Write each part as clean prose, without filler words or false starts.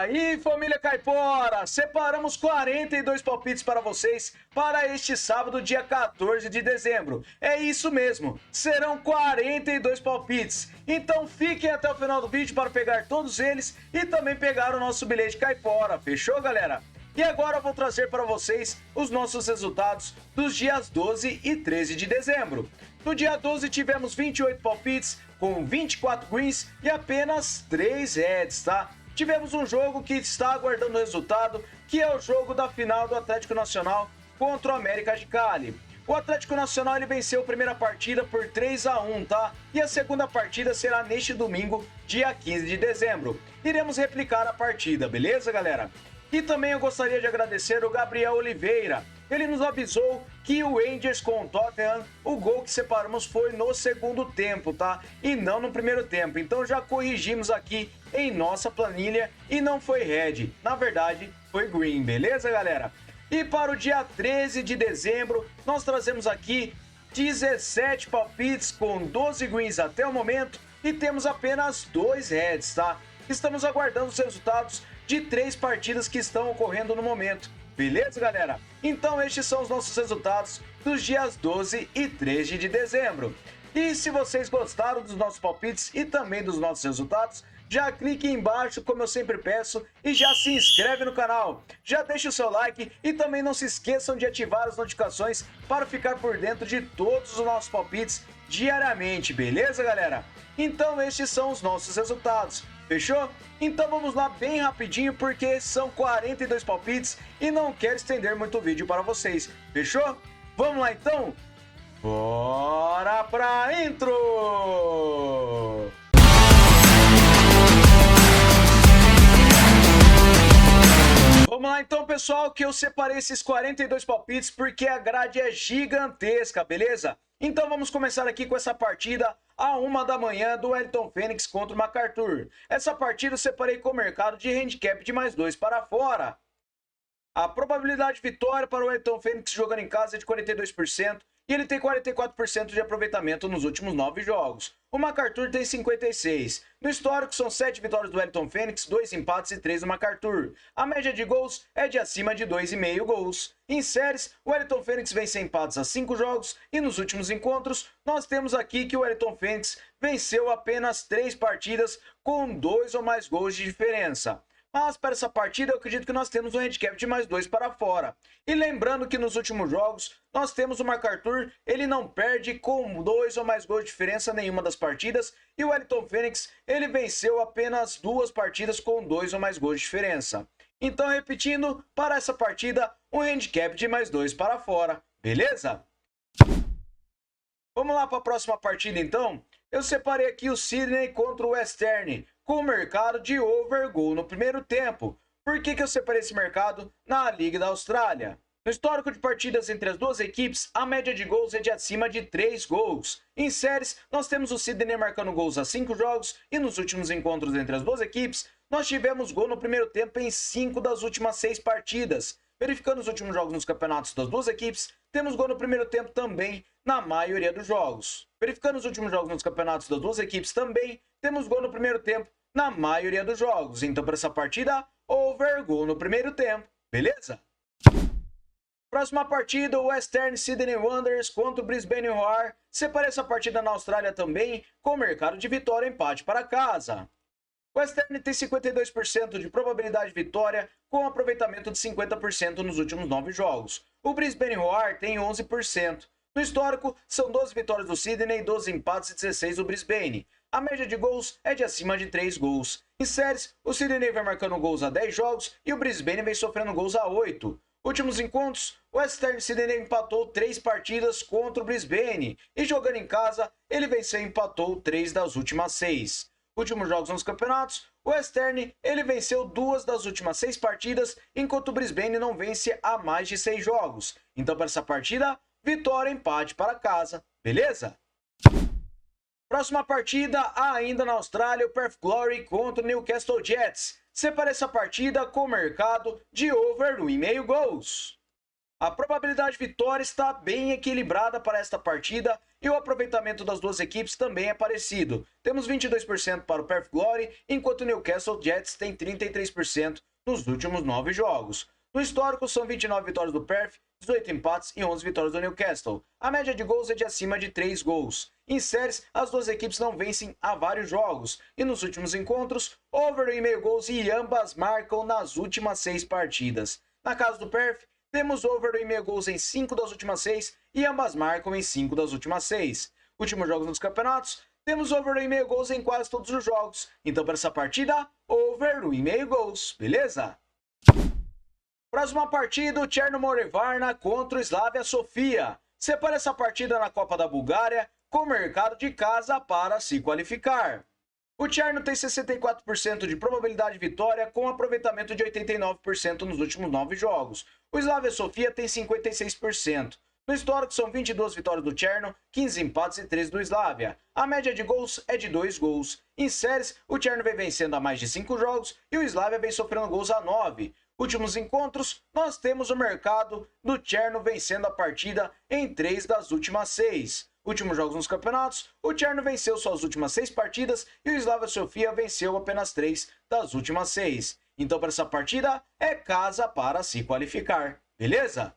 Aí, família Caipora, separamos 42 palpites para vocês para este sábado, dia 14 de dezembro. É isso mesmo, serão 42 palpites. Então fiquem até o final do vídeo para pegar todos eles e também pegar o nosso bilhete Caipora. Fechou, galera? E agora eu vou trazer para vocês os nossos resultados dos dias 12 e 13 de dezembro. No dia 12 tivemos 28 palpites com 24 greens e apenas 3 reds, tá? Tivemos um jogo que está aguardando o resultado, que é o jogo da final do Atlético Nacional contra o América de Cali. O Atlético Nacional ele venceu a primeira partida por 3-1, tá? E a segunda partida será neste domingo, dia 15 de dezembro. Iremos replicar a partida, beleza, galera? E também eu gostaria de agradecer o Gabriel Oliveira. Ele nos avisou que o Rangers com o Tottenham, o gol que separamos foi no segundo tempo, tá? E não no primeiro tempo. Então já corrigimos aqui em nossa planilha e não foi red. Na verdade, foi green, beleza, galera? E para o dia 13 de dezembro, nós trazemos aqui 17 palpites com 12 greens até o momento e temos apenas 2 reds, tá? Estamos aguardando os resultados de 3 partidas que estão ocorrendo no momento. Beleza, galera? Então estes são os nossos resultados dos dias 12 e 13 de dezembro. E se vocês gostaram dos nossos palpites e também dos nossos resultados, já clique embaixo, como eu sempre peço, e já se inscreve no canal. Já deixa o seu like e também não se esqueçam de ativar as notificações para ficar por dentro de todos os nossos palpites diariamente, beleza, galera? Então estes são os nossos resultados. Fechou? Então vamos lá bem rapidinho porque são 42 palpites e não quero estender muito o vídeo para vocês. Fechou? Vamos lá então? Bora pra intro! Vamos lá então, pessoal, que eu separei esses 42 palpites porque a grade é gigantesca, beleza? Então vamos começar aqui com essa partida à 1 da manhã do Wellington Fênix contra o MacArthur. Essa partida eu separei com o mercado de handicap de +2 para fora. A probabilidade de vitória para o Wellington Fênix jogando em casa é de 42% e ele tem 44% de aproveitamento nos últimos 9 jogos. O MacArthur tem 56%. No histórico são 7 vitórias do Wellington Fênix, 2 empates e 3 do MacArthur. A média de gols é de acima de 2,5 gols. Em séries, o Wellington Fênix vem sem empates a 5 jogos e nos últimos encontros nós temos aqui que o Wellington Fênix venceu apenas 3 partidas com 2 ou mais gols de diferença. Mas para essa partida eu acredito que nós temos um handicap de +2 para fora. E lembrando que nos últimos jogos nós temos o MacArthur, ele não perde com 2 ou mais gols de diferença nenhuma das partidas. E o Wellington Fênix, ele venceu apenas 2 partidas com 2 ou mais gols de diferença. Então repetindo, para essa partida, um handicap de +2 para fora, beleza? Vamos lá para a próxima partida então? Eu separei aqui o Sydney contra o Western, com o mercado de over goal no primeiro tempo. Por que eu separei esse mercado na Liga da Austrália? No histórico de partidas entre as duas equipes, a média de gols é de acima de 3 gols. Em séries, nós temos o Sydney marcando gols a 5 jogos e nos últimos encontros entre as duas equipes, nós tivemos gol no primeiro tempo em 5 das últimas 6 partidas. Verificando os últimos jogos nos campeonatos das duas equipes, temos gol no primeiro tempo também na maioria dos jogos. Verificando os últimos jogos nos campeonatos das duas equipes também, temos gol no primeiro tempo na maioria dos jogos. Então, para essa partida, over gol no primeiro tempo, beleza? Próxima partida, o Western Sydney Wanderers contra o Brisbane Roar. Separei essa partida na Austrália também, com mercado de vitória e empate para casa. O Western tem 52% de probabilidade de vitória, com aproveitamento de 50% nos últimos 9 jogos. O Brisbane Roar tem 11%. No histórico, são 12 vitórias do Sydney, 12 empates e 16 do Brisbane. A média de gols é de acima de 3 gols. Em séries, o Sydney vem marcando gols a 10 jogos e o Brisbane vem sofrendo gols a 8. Últimos encontros, o Western Sydney empatou 3 partidas contra o Brisbane e jogando em casa, ele venceu e empatou 3 das últimas 6. Últimos jogos nos campeonatos, o Western ele venceu 2 das últimas 6 partidas, enquanto o Brisbane não vence há mais de 6 jogos. Então para essa partida, vitória e empate para casa, beleza? Próxima partida, ainda na Austrália, o Perth Glory contra o Newcastle Jets. Separei essa partida com o mercado de over 1,5 gols. A probabilidade de vitória está bem equilibrada para esta partida e o aproveitamento das duas equipes também é parecido. Temos 22% para o Perth Glory, enquanto o Newcastle Jets tem 33% nos últimos 9 jogos. No histórico, são 29 vitórias do Perth, 18 empates e 11 vitórias do Newcastle. A média de gols é de acima de 3 gols. Em séries, as duas equipes não vencem há vários jogos. E nos últimos encontros, over 1,5 gols e ambas marcam nas últimas 6 partidas. Na casa do Perth, temos over 1,5 gols em 5 das últimas 6 e ambas marcam em 5 das últimas 6. Últimos jogos nos campeonatos, temos over 1,5 gols em quase todos os jogos. Então, para essa partida, over 1,5 gols, beleza? Próxima partida, o Chernomore Varna contra o Slavia Sofia. Separa essa partida na Copa da Bulgária com mercado de casa para se qualificar. O Cherno tem 64% de probabilidade de vitória com aproveitamento de 89% nos últimos 9 jogos. O Slavia Sofia tem 56%. No histórico são 22 vitórias do Cherno, 15 empates e 13 do Slavia. A média de gols é de 2 gols. Em séries, o Cherno vem vencendo há mais de 5 jogos e o Slavia vem sofrendo gols a 9. Últimos encontros, nós temos o mercado do Cherno vencendo a partida em 3 das últimas 6. Últimos jogos nos campeonatos, o Cherno venceu suas últimas 6 partidas e o Slavia Sofia venceu apenas 3 das últimas 6. Então, para essa partida, é casa para se qualificar, beleza?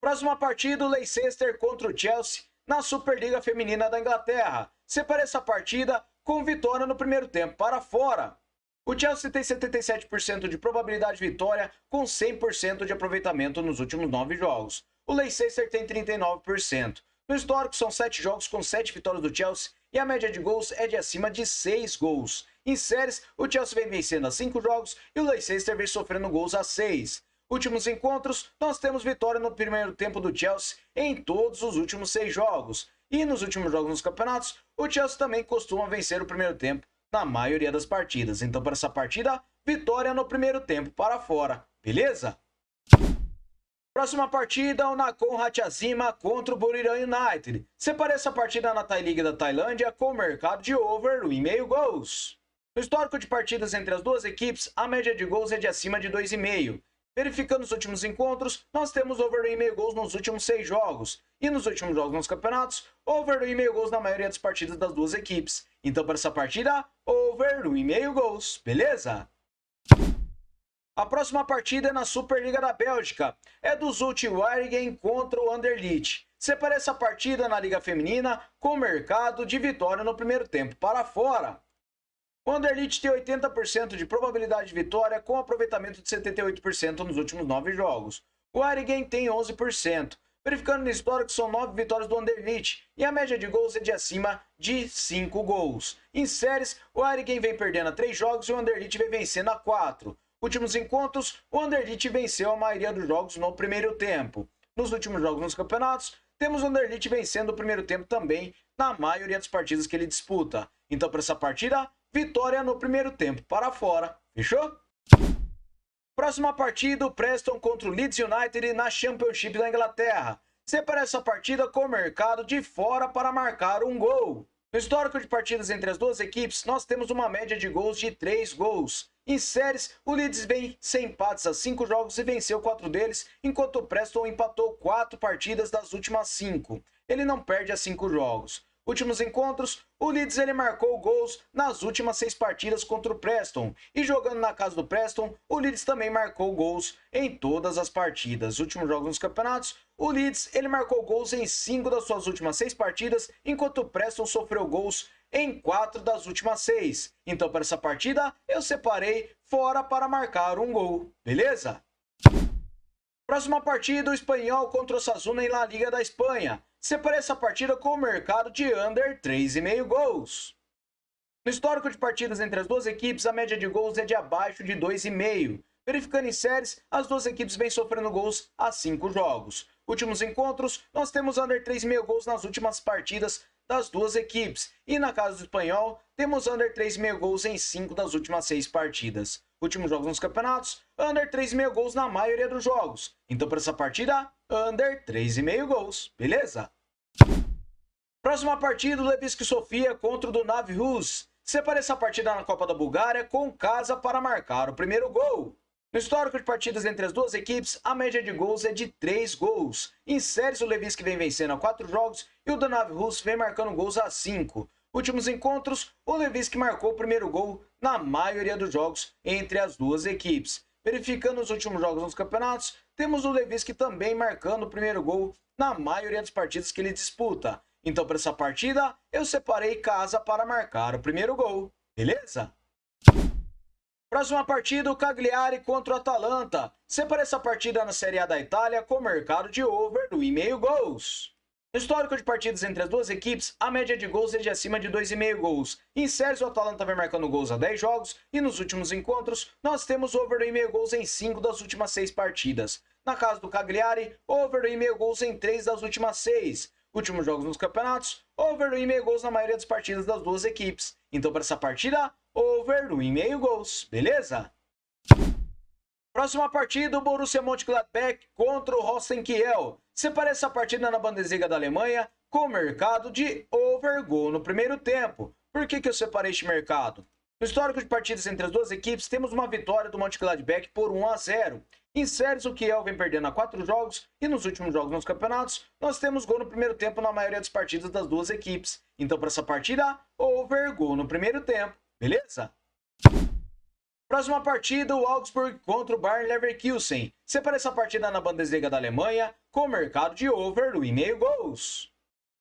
Próxima partida, o Leicester contra o Chelsea na Superliga Feminina da Inglaterra. Separa essa partida com vitória no primeiro tempo para fora. O Chelsea tem 77% de probabilidade de vitória com 100% de aproveitamento nos últimos 9 jogos. O Leicester tem 39%. No histórico, são 7 jogos com 7 vitórias do Chelsea e a média de gols é de acima de 6 gols. Em séries, o Chelsea vem vencendo a 5 jogos e o Leicester vem sofrendo gols a 6. Últimos encontros, nós temos vitória no primeiro tempo do Chelsea em todos os últimos 6 jogos. E nos últimos jogos nos campeonatos, o Chelsea também costuma vencer o primeiro tempo na maioria das partidas. Então, para essa partida, vitória no primeiro tempo para fora, beleza? Próxima partida, o Nakhon Ratchasima contra o Buriram United. Separa essa partida na Thai League da Tailândia com mercado de over 1,5 gols. No histórico de partidas entre as duas equipes, a média de gols é de acima de 2,5. Verificando os últimos encontros, nós temos over 1,5 gols nos últimos 6 jogos. E nos últimos jogos nos campeonatos, over 1,5 gols na maioria das partidas das duas equipes. Então, para essa partida, over 1,5 gols, beleza? A próxima partida é na Superliga da Bélgica. É do Zulte Waregem contra o Anderlecht. Separa essa partida na Liga Feminina com mercado de vitória no primeiro tempo para fora. O Anderlecht tem 80% de probabilidade de vitória com aproveitamento de 78% nos últimos 9 jogos. O Waregem tem 11%. Verificando no histórico, são 9 vitórias do Anderlecht e a média de gols é de acima de 5 gols. Em séries, o Waregem vem perdendo a 3 jogos e o Anderlecht vem vencendo a 4. Últimos encontros, o Anderlecht venceu a maioria dos jogos no primeiro tempo. Nos últimos jogos nos campeonatos, temos o Anderlecht vencendo o primeiro tempo também na maioria das partidas que ele disputa. Então, para essa partida, vitória no primeiro tempo para fora. Fechou? Próxima partida, o Preston contra o Leeds United na Championship da Inglaterra. Separa essa partida com o mercado de fora para marcar um gol. No histórico de partidas entre as duas equipes, nós temos uma média de gols de 3 gols. Em séries, o Leeds vem sem empates a 5 jogos e venceu 4 deles, enquanto o Preston empatou 4 partidas das últimas 5. Ele não perde a 5 jogos. Últimos encontros, o Leeds ele marcou gols nas últimas 6 partidas contra o Preston. E jogando na casa do Preston, o Leeds também marcou gols em todas as partidas. Últimos jogos nos campeonatos, o Leeds ele marcou gols em 5 das suas últimas 6 partidas, enquanto o Preston sofreu gols em 4 das últimas 6. Então, para essa partida, eu separei fora para marcar um gol, beleza? Próxima partida, o Espanhol contra o Osasuna em La Liga da Espanha. Separei essa partida com o mercado de under 3,5 gols. No histórico de partidas entre as duas equipes, a média de gols é de abaixo de 2,5. Verificando em séries, as duas equipes vêm sofrendo gols há 5 jogos. Últimos encontros, nós temos under 3,5 gols nas últimas partidas das duas equipes. E na casa do Espanhol, temos under 3,5 gols em 5 das últimas 6 partidas. Últimos jogos nos campeonatos, under 3,5 gols na maioria dos jogos. Então, para essa partida, under 3,5 gols, beleza? Próxima partida, o Levski Sofia contra o Dunav Rus. Separe essa partida na Copa da Bulgária com casa para marcar o primeiro gol. No histórico de partidas entre as duas equipes, a média de gols é de 3 gols. Em séries, o Lewandowski vem vencendo a 4 jogos e o Donav Russo vem marcando gols a 5. Últimos encontros, o Lewandowski marcou o primeiro gol na maioria dos jogos entre as duas equipes. Verificando os últimos jogos nos campeonatos, temos o Lewandowski também marcando o primeiro gol na maioria das partidas que ele disputa. Então, para essa partida, eu separei casa para marcar o primeiro gol, beleza? Próxima partida, o Cagliari contra o Atalanta. Separei essa partida na Série A da Itália com mercado de over do 1,5 gols. No histórico de partidas entre as duas equipes, a média de gols é de acima de 2,5 gols. Em séries, o Atalanta vem marcando gols há 10 jogos e nos últimos encontros, nós temos over do 1,5 gols em 5 das últimas 6 partidas. Na casa do Cagliari, over do 1,5 gols em 3 das últimas 6. Últimos jogos nos campeonatos, over do 1,5 gols na maioria das partidas das duas equipes. Então, para essa partida, over do 1,5 gols, beleza? Próxima partida, o Borussia Mönchengladbach contra o Holstein Kiel. Separei essa partida na Bundesliga da Alemanha com mercado de over gol no primeiro tempo. Por que eu separei este mercado? No histórico de partidas entre as duas equipes, temos uma vitória do Mönchengladbach por 1-0. Em séries, o Kiel vem perdendo a 4 jogos e nos últimos jogos nos campeonatos, nós temos gol no primeiro tempo na maioria das partidas das duas equipes. Então, para essa partida, over gol no primeiro tempo, beleza? Próxima partida, o Augsburg contra o Bayer Leverkusen. Separei essa partida na Bundesliga da Alemanha com mercado de over do 1,5 gols.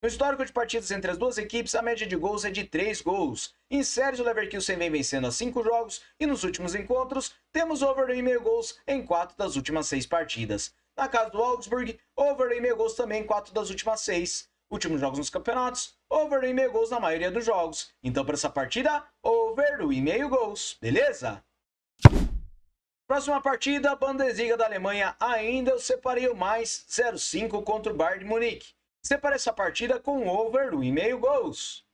No histórico de partidas entre as duas equipes, a média de gols é de 3 gols. Em séries, o Leverkusen vem vencendo a 5 jogos e nos últimos encontros, temos over do 1,5 gols em 4 das últimas 6 partidas. Na casa do Augsburg, over do 1,5 gols também em 4 das últimas 6. Últimos jogos nos campeonatos, over do 1,5 gols na maioria dos jogos. Então, para essa partida, over do 1,5 gols, beleza? Próxima partida, Bundesliga da Alemanha, ainda eu separei o mais 0,5 contra o Bayern de Munique. Separei essa partida com over do 1,5 gols.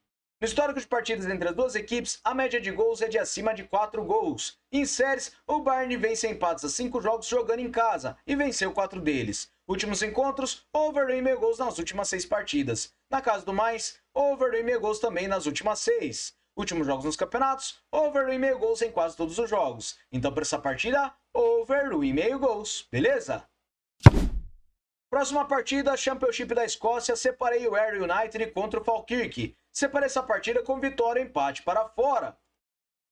No histórico de partidas entre as duas equipes, a média de gols é de acima de 4 gols. Em séries, o Bayern vence empates a 5 jogos jogando em casa e venceu 4 deles. Últimos encontros, over do 1,5 gols nas últimas 6 partidas. Na casa do mais, over do 1,5 gols também nas últimas 6. Últimos jogos nos campeonatos, over do 1,5 gols em quase todos os jogos. Então, para essa partida, over do 1,5 gols, beleza? Próxima partida, Championship da Escócia, separei o Ayr United contra o Falkirk. Separei essa partida com vitória e empate para fora.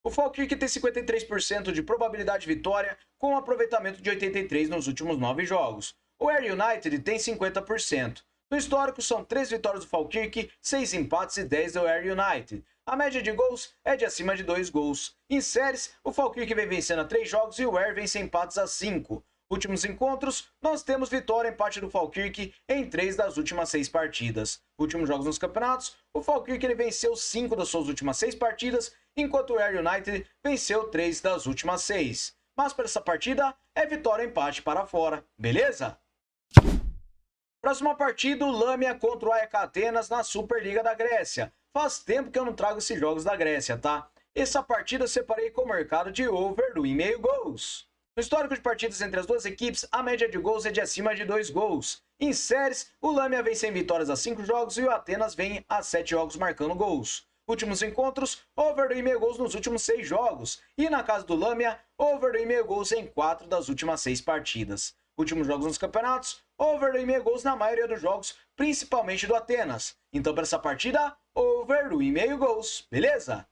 O Falkirk tem 53% de probabilidade de vitória, com um aproveitamento de 83% nos últimos 9 jogos. O Ayr United tem 50%. No histórico, são 3 vitórias do Falkirk, 6 empates e 10 do Ayr United. A média de gols é de acima de 2 gols. Em séries, o Falkirk vem vencendo a 3 jogos e o Ayr vence empates a 5. Últimos encontros, nós temos vitória e empate do Falkirk em 3 das últimas 6 partidas. Últimos jogos nos campeonatos, o Falkirk ele venceu 5 das suas últimas 6 partidas, enquanto o Ayr United venceu 3 das últimas 6. Mas para essa partida, é vitória e empate para fora, beleza? Próxima partida, o Lamia contra o AEK Atenas na Superliga da Grécia. Faz tempo que eu não trago esses jogos da Grécia, tá? Essa partida eu separei com o mercado de over do 1,5 gols. No histórico de partidas entre as duas equipes, a média de gols é de acima de 2 gols. Em séries, o Lamia vem sem vitórias a 5 jogos e o Atenas vem a 7 jogos marcando gols. Últimos encontros, over do 1,5 gols nos últimos 6 jogos. E na casa do Lamia, over do 1,5 gols em 4 das últimas 6 partidas. Últimos jogos nos campeonatos, over do 1,5 gols na maioria dos jogos, principalmente do Atenas. Então, para essa partida, over do 1,5 gols, beleza?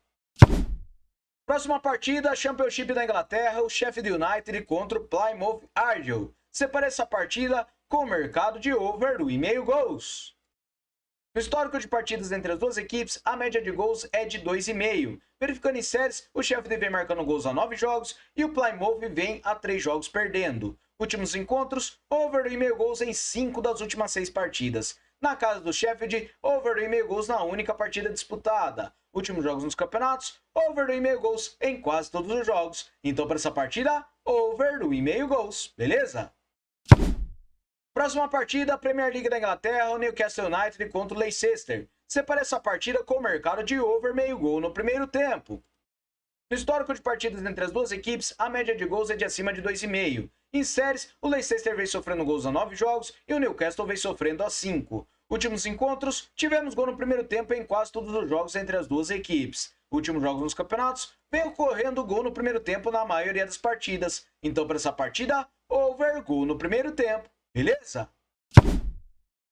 Próxima partida, Championship da Inglaterra, o Sheffield United contra o Plymouth Argyle. Separei essa partida com o mercado de over do 1,5 gols. No histórico de partidas entre as duas equipes, a média de gols é de 2,5. Verificando em séries, o Sheffield vem marcando gols a 9 jogos e o Plymouth vem a 3 jogos perdendo. Últimos encontros, over do 1,5 gols em 5 das últimas 6 partidas. Na casa do Sheffield, over do 1,5 gols na única partida disputada. Últimos jogos nos campeonatos, over do 1,5 gols em quase todos os jogos. Então, para essa partida, over do 1,5 gols, beleza? Próxima partida, Premier League da Inglaterra, o Newcastle United contra o Leicester. Separei essa partida com o mercado de over 1,5 gol no primeiro tempo. No histórico de partidas entre as duas equipes, a média de gols é de acima de 2,5. Em séries, o Leicester vem sofrendo gols a 9 jogos e o Newcastle vem sofrendo a 5. Últimos encontros, tivemos gol no primeiro tempo em quase todos os jogos entre as duas equipes. Últimos jogos nos campeonatos, vem ocorrendo gol no primeiro tempo na maioria das partidas. Então, para essa partida, over gol no primeiro tempo, beleza?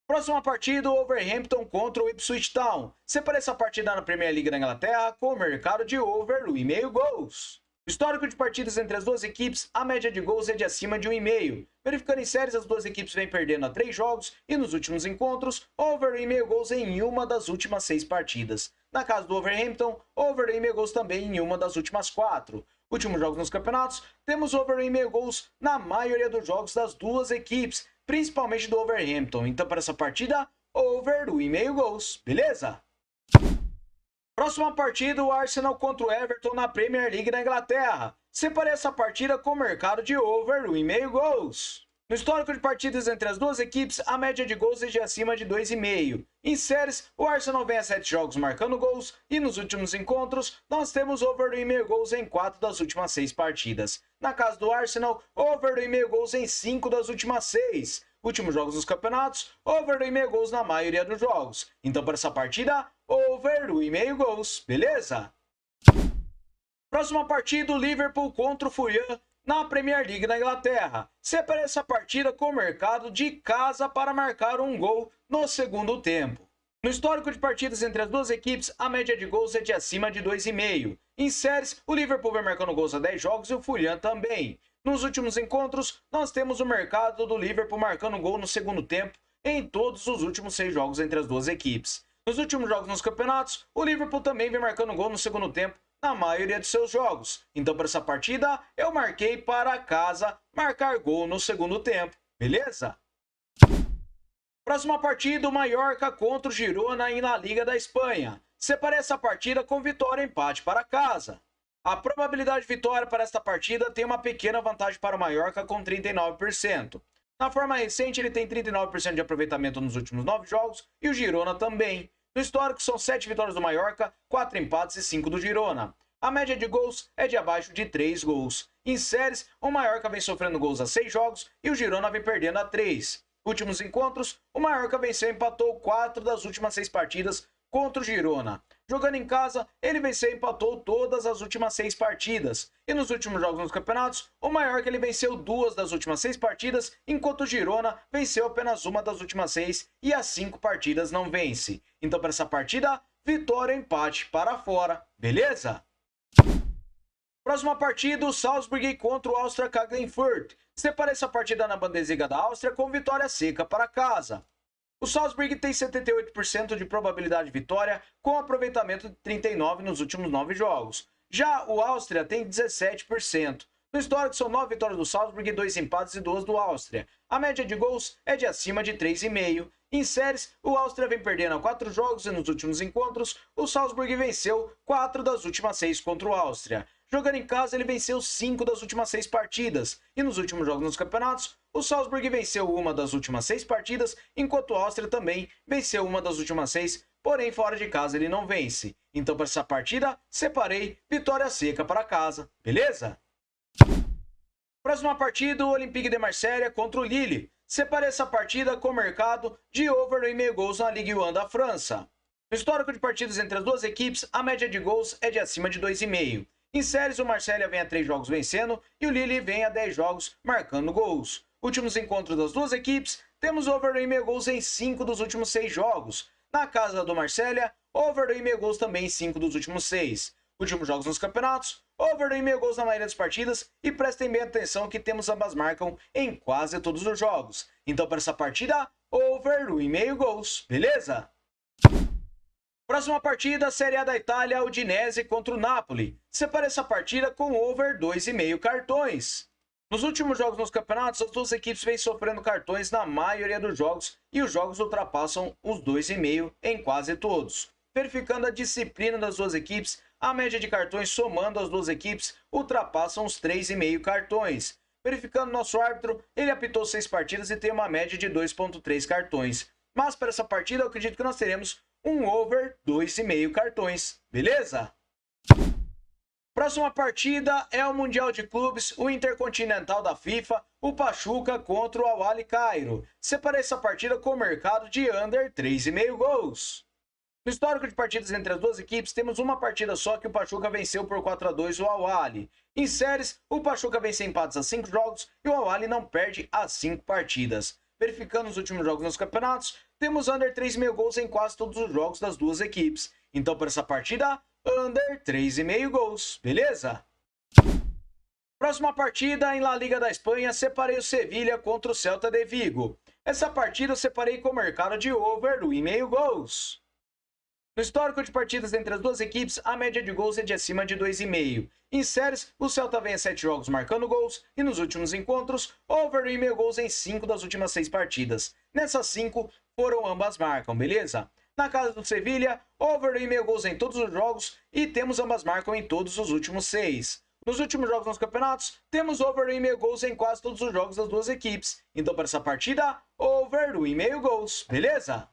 Próxima partida, o Wolverhampton contra o Ipswich Town. Separei essa partida na Premier League da Inglaterra com o mercado de over 1,5 gols. Histórico de partidas entre as duas equipes, a média de gols é de acima de 1,5. Verificando em séries, as duas equipes vêm perdendo a 3 jogos e nos últimos encontros, over 1,5 gols em uma das últimas 6 partidas. Na casa do Wolverhampton, over 1,5 gols também em uma das últimas 4. Últimos jogos nos campeonatos, temos over 1,5 gols na maioria dos jogos das duas equipes, principalmente do Wolverhampton. Então, para essa partida, over 1,5 gols, beleza? Próxima partida, o Arsenal contra o Everton na Premier League da Inglaterra. Separei essa partida com o mercado de over 1,5 gols. No histórico de partidas entre as duas equipes, a média de gols é de acima de 2,5. Em séries, o Arsenal vem a 7 jogos marcando gols e nos últimos encontros, nós temos over 1,5 gols em 4 das últimas 6 partidas. Na casa do Arsenal, over 1,5 gols em 5 das últimas 6. Últimos jogos dos campeonatos, over 1,5 gols na maioria dos jogos. Então, para essa partida, over 1,5 gols, beleza? Próxima partida, o Liverpool contra o Fulham na Premier League da Inglaterra. Separei essa partida com o mercado de casa para marcar um gol no segundo tempo. No histórico de partidas entre as duas equipes, a média de gols é de acima de 2,5. Em séries, o Liverpool vem marcando gols a 10 jogos e o Fulham também. Nos últimos encontros, nós temos o mercado do Liverpool marcando gol no segundo tempo em todos os últimos 6 jogos entre as duas equipes. Nos últimos jogos nos campeonatos, o Liverpool também vem marcando gol no segundo tempo na maioria de seus jogos. Então, para essa partida, eu marquei para casa marcar gol no segundo tempo, beleza? Próxima partida, o Mallorca contra o Girona na Liga da Espanha. Separei essa partida com vitória e empate para casa. A probabilidade de vitória para esta partida tem uma pequena vantagem para o Mallorca com 39%. Na forma recente, ele tem 39% de aproveitamento nos últimos 9 jogos e o Girona também. No histórico, são 7 vitórias do Mallorca, 4 empates e 5 do Girona. A média de gols é de abaixo de 3 gols. Em séries, o Mallorca vem sofrendo gols a 6 jogos e o Girona vem perdendo a 3. Últimos encontros, o Mallorca venceu e empatou 4 das últimas 6 partidas contra o Girona. Jogando em casa, ele venceu e empatou todas as últimas 6 partidas. E nos últimos jogos nos campeonatos, o Mallorca ele venceu 2 das últimas 6 partidas, enquanto o Girona venceu apenas uma das últimas 6 e as 5 partidas não vence. Então, para essa partida, vitória e empate para fora, beleza? Próxima partida, o Salzburg contra o Austria Klagenfurt. Separei essa partida na Bundesliga da Áustria com vitória seca para casa. O Salzburg tem 78% de probabilidade de vitória, com aproveitamento de 39% nos últimos 9 jogos. Já o Áustria tem 17%. No histórico, são 9 vitórias do Salzburg, 2 empates e 2 do Áustria. A média de gols é de acima de 3,5. Em séries, o Áustria vem perdendo a 4 jogos e nos últimos encontros, o Salzburg venceu 4 das últimas 6 contra o Áustria. Jogando em casa, ele venceu 5 das últimas 6 partidas. E nos últimos jogos nos campeonatos, o Salzburg venceu uma das últimas 6 partidas, enquanto o Áustria também venceu uma das últimas 6, porém fora de casa ele não vence. Então, para essa partida, separei vitória seca para casa, beleza? Próxima partida, o Olympique de Marseille contra o Lille. Separei essa partida com o mercado de over 1,5 gols na Ligue 1 da França. No histórico de partidas entre as duas equipes, a média de gols é de acima de 2,5. Em séries, o Marseille vem a 3 jogos vencendo e o Lille vem a 10 jogos marcando gols. Últimos encontros das duas equipes, temos over 1,5 gols em 5 dos últimos 6 jogos. Na casa do Marseille, over 1,5 gols também em 5 dos últimos 6. Últimos jogos nos campeonatos, over 1,5 gols na maioria das partidas e prestem bem atenção que temos ambas marcam em quase todos os jogos. Então, para essa partida, over 1,5 gols, beleza? Próxima partida, Série A da Itália, Udinese contra o Napoli. Separei essa partida com over 2,5 cartões. Nos últimos jogos nos campeonatos, as duas equipes vêm sofrendo cartões na maioria dos jogos e os jogos ultrapassam os 2,5 em quase todos. Verificando a disciplina das duas equipes, a média de cartões somando as duas equipes ultrapassam os 3,5 cartões. Verificando nosso árbitro, ele apitou 6 partidas e tem uma média de 2,3 cartões. Mas para essa partida eu acredito que nós teremos um over 2,5 cartões, beleza? Próxima partida é o Mundial de Clubes, o Intercontinental da FIFA, o Pachuca contra o Al-Ahly Cairo. Separei essa partida com o mercado de under 3,5 gols. No histórico de partidas entre as duas equipes, temos uma partida só que o Pachuca venceu por 4-2 o Al-Ahly. Em séries, o Pachuca vence empates a 5 jogos e o Al-Ahly não perde as 5 partidas. Verificando os últimos jogos nos campeonatos, temos under 3,5 gols em quase todos os jogos das duas equipes. Então, para essa partida, under 3,5 gols, beleza? Próxima partida em La Liga da Espanha, separei o Sevilha contra o Celta de Vigo. Essa partida eu separei com o mercado de over 1,5 gols. No histórico de partidas entre as duas equipes, a média de gols é de acima de 2,5. Em séries, o Celta vem a 7 jogos marcando gols e nos últimos encontros, over 1,5 gols em 5 das últimas 6 partidas. Nessas 5, foram ambas marcam, beleza? Na casa do Sevilha, over 1,5 gols em todos os jogos e temos ambas marcam em todos os últimos 6. Nos últimos jogos nos campeonatos, temos over 1,5 gols em quase todos os jogos das duas equipes. Então, para essa partida, over 1,5 gols, beleza?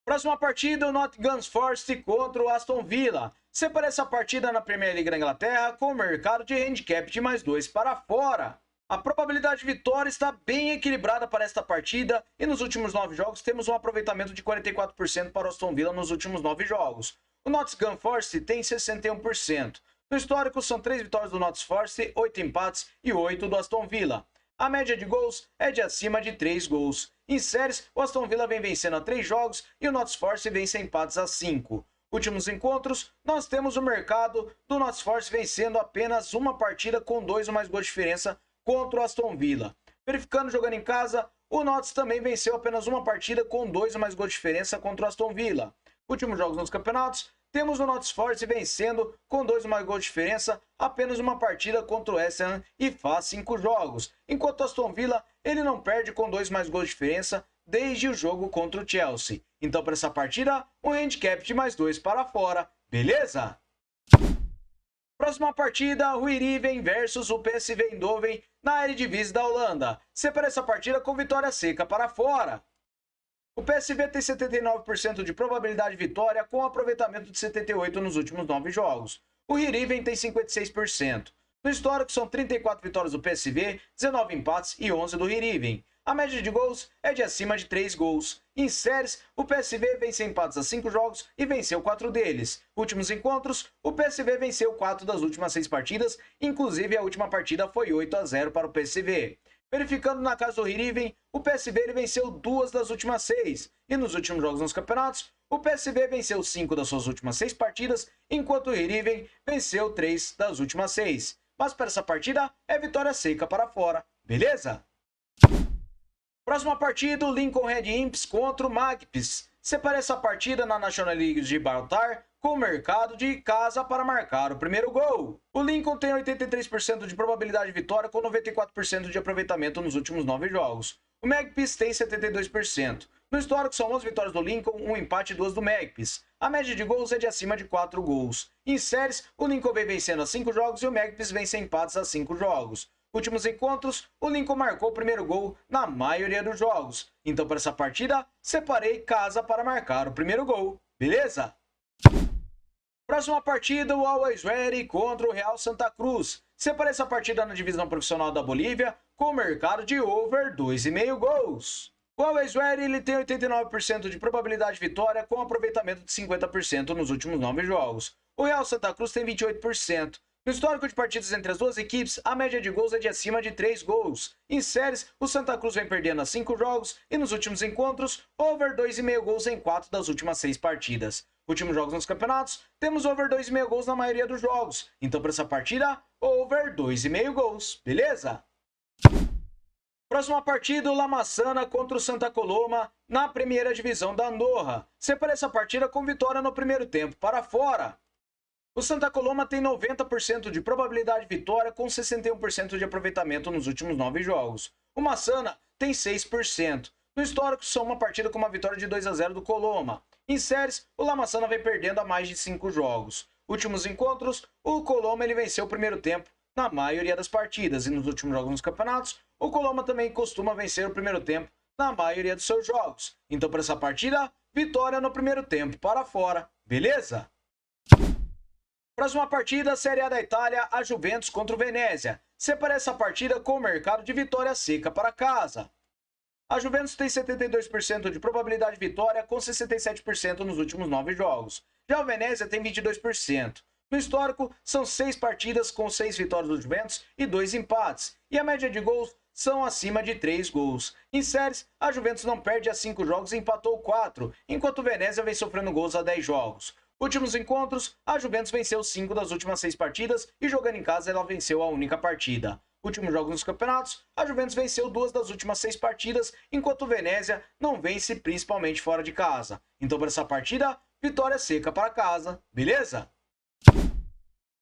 Próxima partida, o Nottingham Forest contra o Aston Villa. Separei essa partida na Premier League da Inglaterra com o mercado de handicap de mais 2 para fora. A probabilidade de vitória está bem equilibrada para esta partida e nos últimos 9 jogos temos um aproveitamento de 44% para o Aston Villa nos últimos 9 jogos. O Nottingham Forest tem 61%. No histórico são 3 vitórias do Nottingham Forest, 8 empates e 8 do Aston Villa. A média de gols é de acima de 3 gols. Em séries, o Aston Villa vem vencendo a 3 jogos e o Nottingham Forest vence empates a 5. Últimos encontros, nós temos o mercado do Nottingham Forest vencendo apenas uma partida com 2 ou mais gols de diferença contra o Aston Villa. Verificando jogando em casa, o Nottingham também venceu apenas uma partida com 2 ou mais gols de diferença contra o Aston Villa. Últimos jogos nos campeonatos, temos o Nottingham Forest vencendo com 2 ou mais gols de diferença apenas uma partida contra o West Ham e faz 5 jogos. Enquanto o Aston Villa, ele não perde com 2 mais gols de diferença desde o jogo contra o Chelsea. Então, para essa partida, um handicap de mais 2 para fora, beleza? Próxima partida, o Heerenveen versus o PSV Eindhoven na Eredivisie da Holanda. Separa essa partida com vitória seca para fora. O PSV tem 79% de probabilidade de vitória com aproveitamento de 78% nos últimos 9 jogos. O Heerenveen tem 56%. No histórico são 34 vitórias do PSV, 19 empates e 11 do Heerenveen. A média de gols é de acima de 3 gols. Em séries, o PSV vence empates a 5 jogos e venceu 4 deles. Últimos encontros, o PSV venceu 4 das últimas 6 partidas, inclusive a última partida foi 8-0 para o PSV. Verificando na casa do Heerenveen, o PSV ele venceu 2 das últimas 6. E nos últimos jogos nos campeonatos, o PSV venceu 5 das suas últimas 6 partidas, enquanto o Heerenveen venceu 3 das últimas 6. Mas para essa partida, é vitória seca para fora, beleza? Próxima partida, o Lincoln Red Imps contra o Magpies. Separe essa partida na National League de Gibraltar com o mercado de casa para marcar o primeiro gol. O Lincoln tem 83% de probabilidade de vitória com 94% de aproveitamento nos últimos 9 jogos. O Magpies tem 72%. No histórico são 11 vitórias do Lincoln, 1 empate e 2 do Magpies. A média de gols é de acima de 4 gols. Em séries, o Lincoln vem vencendo a 5 jogos e o Magpies vence empates a 5 jogos. Últimos encontros, o Lincoln marcou o primeiro gol na maioria dos jogos. Então, para essa partida, separei casa para marcar o primeiro gol. Beleza? Próxima partida, o Always Ready contra o Real Santa Cruz. Separei essa partida na divisão profissional da Bolívia com o mercado de over 2,5 gols. O Always Ready ele tem 89% de probabilidade de vitória com aproveitamento de 50% nos últimos 9 jogos. O Real Santa Cruz tem 28%. No histórico de partidas entre as duas equipes, a média de gols é de acima de 3 gols. Em séries, o Santa Cruz vem perdendo a 5 jogos e nos últimos encontros, over 2,5 gols em 4 das últimas 6 partidas. Últimos jogos nos campeonatos, temos over 2,5 gols na maioria dos jogos. Então, para essa partida, over 2,5 gols, beleza? Próxima partida, o La Massana contra o Santa Coloma na primeira divisão da Andorra. Separa essa partida com vitória no primeiro tempo para fora. O Santa Coloma tem 90% de probabilidade de vitória com 61% de aproveitamento nos últimos 9 jogos. O Massana tem 6%. No histórico, são uma partida com uma vitória de 2-0 do Coloma. Em séries, o La Massana vem perdendo a mais de 5 jogos. Últimos encontros, o Coloma ele venceu o primeiro tempo na maioria das partidas. E nos últimos jogos nos campeonatos, o Coloma também costuma vencer o primeiro tempo na maioria dos seus jogos. Então, para essa partida, vitória no primeiro tempo para fora. Beleza? Próxima partida, Série A da Itália, a Juventus contra o Venezia. Separe essa partida com o mercado de vitória seca para casa. A Juventus tem 72% de probabilidade de vitória, com 67% nos últimos 9 jogos. Já o Venezia tem 22%. No histórico, são 6 partidas com 6 vitórias do Juventus e 2 empates. E a média de gols são acima de 3 gols. Em séries, a Juventus não perde há 5 jogos e empatou 4, enquanto o Venezia vem sofrendo gols há 10 jogos. Últimos encontros, a Juventus venceu 5 das últimas 6 partidas e jogando em casa ela venceu a única partida. Últimos jogos nos campeonatos, a Juventus venceu 2 das últimas 6 partidas, enquanto o Venezia não vence principalmente fora de casa. Então para essa partida, vitória seca para casa, beleza?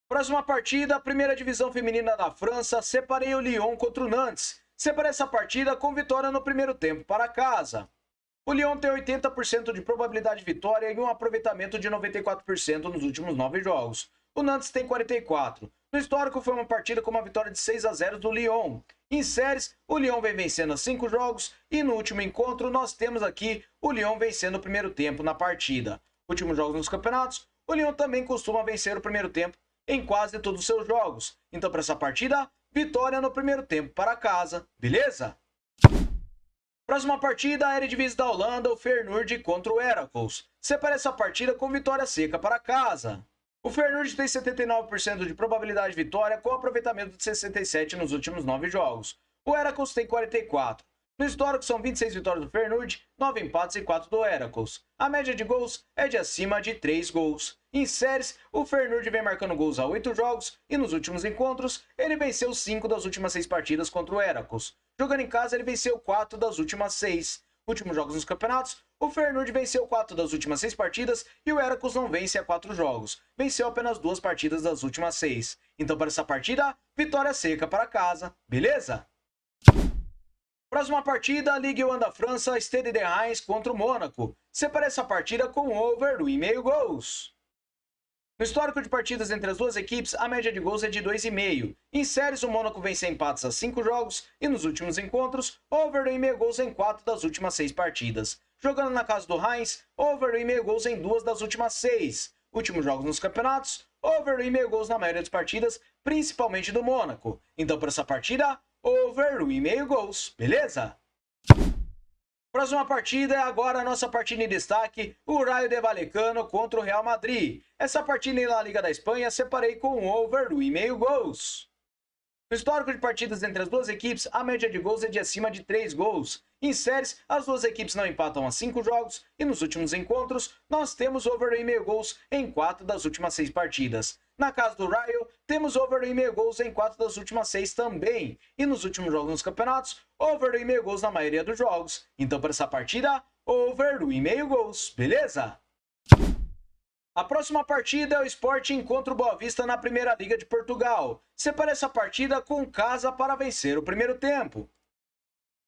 Próxima partida, primeira divisão feminina da França, separei o Lyon contra o Nantes. Separei essa partida com vitória no primeiro tempo para casa. O Lyon tem 80% de probabilidade de vitória e um aproveitamento de 94% nos últimos 9 jogos. O Nantes tem 44%. No histórico foi uma partida com uma vitória de 6-0 do Lyon. Em séries, o Lyon vem vencendo 5 jogos e no último encontro nós temos aqui o Lyon vencendo o primeiro tempo na partida. Últimos jogos nos campeonatos, o Lyon também costuma vencer o primeiro tempo em quase todos os seus jogos. Então para essa partida, vitória no primeiro tempo para casa, beleza? Próxima partida, a Eredivisie da Holanda, o Feyenoord contra o Heracles. Separa essa partida com vitória seca para casa. O Feyenoord tem 79% de probabilidade de vitória, com aproveitamento de 67% nos últimos 9 jogos. O Heracles tem 44%. No histórico são 26 vitórias do Feyenoord, 9 empates e 4 do Heracles. A média de gols é de acima de 3 gols. Em séries, o Feyenoord vem marcando gols há 8 jogos e nos últimos encontros ele venceu 5 das últimas 6 partidas contra o Heracles. Jogando em casa ele venceu 4 das últimas 6. Últimos jogos nos campeonatos, o Feyenoord venceu 4 das últimas 6 partidas e o Heracles não vence há 4 jogos. Venceu apenas 2 partidas das últimas 6. Então para essa partida, vitória seca para casa, beleza? Próxima partida, Ligue 1 da França, Stade de Reims contra o Mônaco. Separa essa partida com over 1,5 gols. No histórico de partidas entre as duas equipes, a média de gols é de 2,5. Em séries, o Mônaco vence empates a 5 jogos e nos últimos encontros, over 1,5 gols em 4 das últimas 6 partidas. Jogando na casa do Reims, over 1,5 gols em 2 das últimas 6. Últimos jogos nos campeonatos, over 1,5 gols na maioria das partidas, principalmente do Mônaco. Então para essa partida, over 1,5 gols, beleza? Próxima partida é agora a nossa partida em destaque, o Rayo de Vallecano contra o Real Madrid. Essa partida na Liga da Espanha separei com over 1,5 gols. No histórico de partidas entre as duas equipes, a média de gols é de acima de 3 gols. Em séries, as duas equipes não empatam há 5 jogos e nos últimos encontros, nós temos over 1,5 gols em 4 das últimas 6 partidas. Na casa do Rayo, temos over 1,5 gols em 4 das últimas 6 também. E nos últimos jogos nos campeonatos, over 1,5 gols na maioria dos jogos. Então para essa partida, over 1,5 gols, beleza? A próxima partida é o Sporting contra o Boa Vista na Primeira Liga de Portugal. Separa essa partida com casa para vencer o primeiro tempo.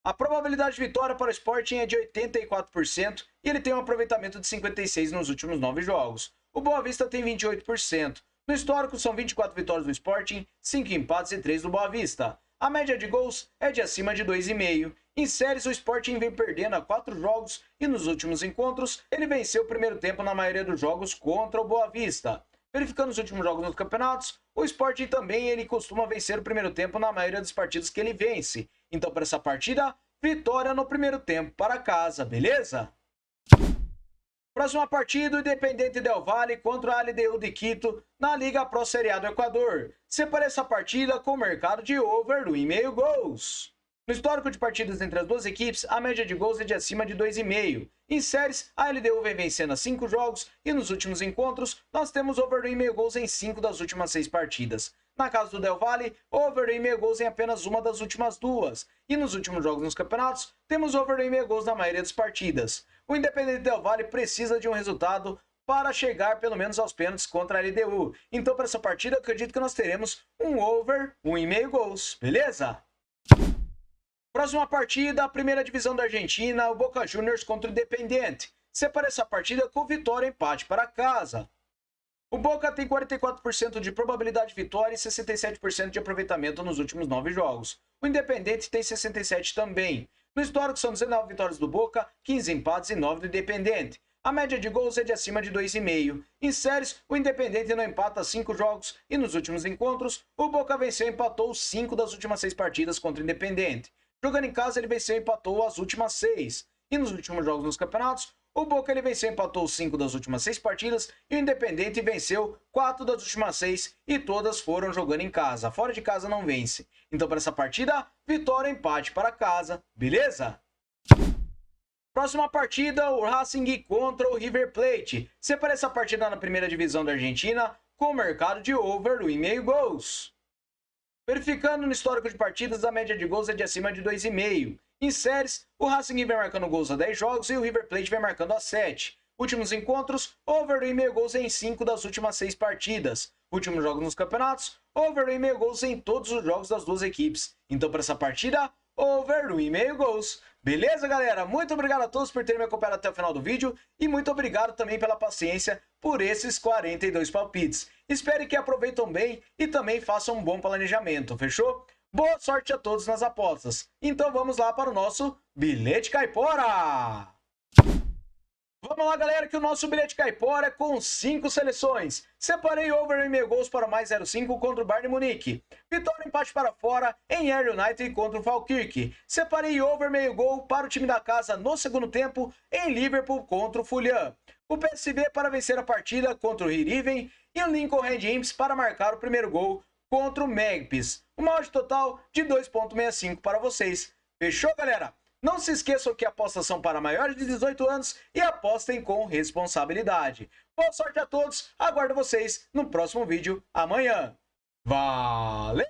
A probabilidade de vitória para o Sporting é de 84% e ele tem um aproveitamento de 56% nos últimos 9 jogos. O Boa Vista tem 28%. No histórico são 24 vitórias do Sporting, 5 empates e 3 do Boa Vista. A média de gols é de acima de 2,5. Em séries, o Sporting vem perdendo há 4 jogos e nos últimos encontros ele venceu o primeiro tempo na maioria dos jogos contra o Boa Vista. Verificando os últimos jogos nos campeonatos, o Sporting também ele costuma vencer o primeiro tempo na maioria dos partidos que ele vence. Então para essa partida, vitória no primeiro tempo para casa, beleza? Próxima partida, o Independiente Del Valle contra a LDU de Quito na Liga Pro Série A do Equador. Separa essa partida com o mercado de over 1,5 gols. No histórico de partidas entre as duas equipes, a média de gols é de acima de 2,5. Em séries, a LDU vem vencendo há 5 jogos e nos últimos encontros, nós temos over 1,5 gols em 5 das últimas 6 partidas. Na casa do Del Valle, over 1,5 gols em apenas uma das últimas 2. E nos últimos jogos nos campeonatos, temos over 1,5 gols na maioria das partidas. O Independiente Del Valle precisa de um resultado para chegar pelo menos aos pênaltis contra a LDU. Então para essa partida, acredito que nós teremos um over 1,5 gols, beleza? Próxima partida, a primeira divisão da Argentina, o Boca Juniors contra o Independiente. Separa essa partida com vitória e empate para casa. O Boca tem 44% de probabilidade de vitória e 67% de aproveitamento nos últimos 9 jogos. O Independiente tem 67% também. No histórico são 19 vitórias do Boca, 15 empates e 9 do Independiente. A média de gols é de acima de 2,5. Em séries, o Independiente não empata 5 jogos e nos últimos encontros, o Boca venceu e empatou 5 das últimas 6 partidas contra o Independiente. Jogando em casa, ele venceu e empatou as últimas 6. E nos últimos jogos nos campeonatos, o Boca ele venceu e empatou 5 das últimas 6 partidas e o Independiente venceu 4 das últimas 6 e todas foram jogando em casa. Fora de casa não vence. Então para essa partida, vitória ou empate para casa, beleza? Próxima partida, o Racing contra o River Plate. Separei essa partida na primeira divisão da Argentina com o mercado de over 1,5 gols. Verificando no histórico de partidas, a média de gols é de acima de 2,5. Em séries, o Racing vem marcando gols a 10 jogos e o River Plate vem marcando a 7. Últimos encontros, over 1,5 gols em 5 das últimas 6 partidas. Últimos jogos nos campeonatos, over 1,5 gols em todos os jogos das duas equipes. Então para essa partida, over 1,5 gols. Beleza, galera? Muito obrigado a todos por terem me acompanhado até o final do vídeo e muito obrigado também pela paciência por esses 42 palpites. Espero que aproveitem bem e também façam um bom planejamento, fechou? Boa sorte a todos nas apostas. Então vamos lá para o nosso Bilhete Caipora! Vamos lá, galera, que o nosso Bilhete Caipora é com 5 seleções. Separei over 1,5 gols para mais 0,5 contra o Bayern de Munique. Vitória empate para fora em Air United contra o Falkirk. Separei over 1,5 gol para o time da casa no segundo tempo em Liverpool contra o Fulham. O PSV para vencer a partida contra o Heerenveen e o Lincoln Red Imps para marcar o primeiro gol contra o Magpies. Uma odd total de 2,65 para vocês. Fechou, galera? Não se esqueçam que apostas são para maiores de 18 anos e apostem com responsabilidade. Boa sorte a todos, aguardo vocês no próximo vídeo amanhã. Valeu!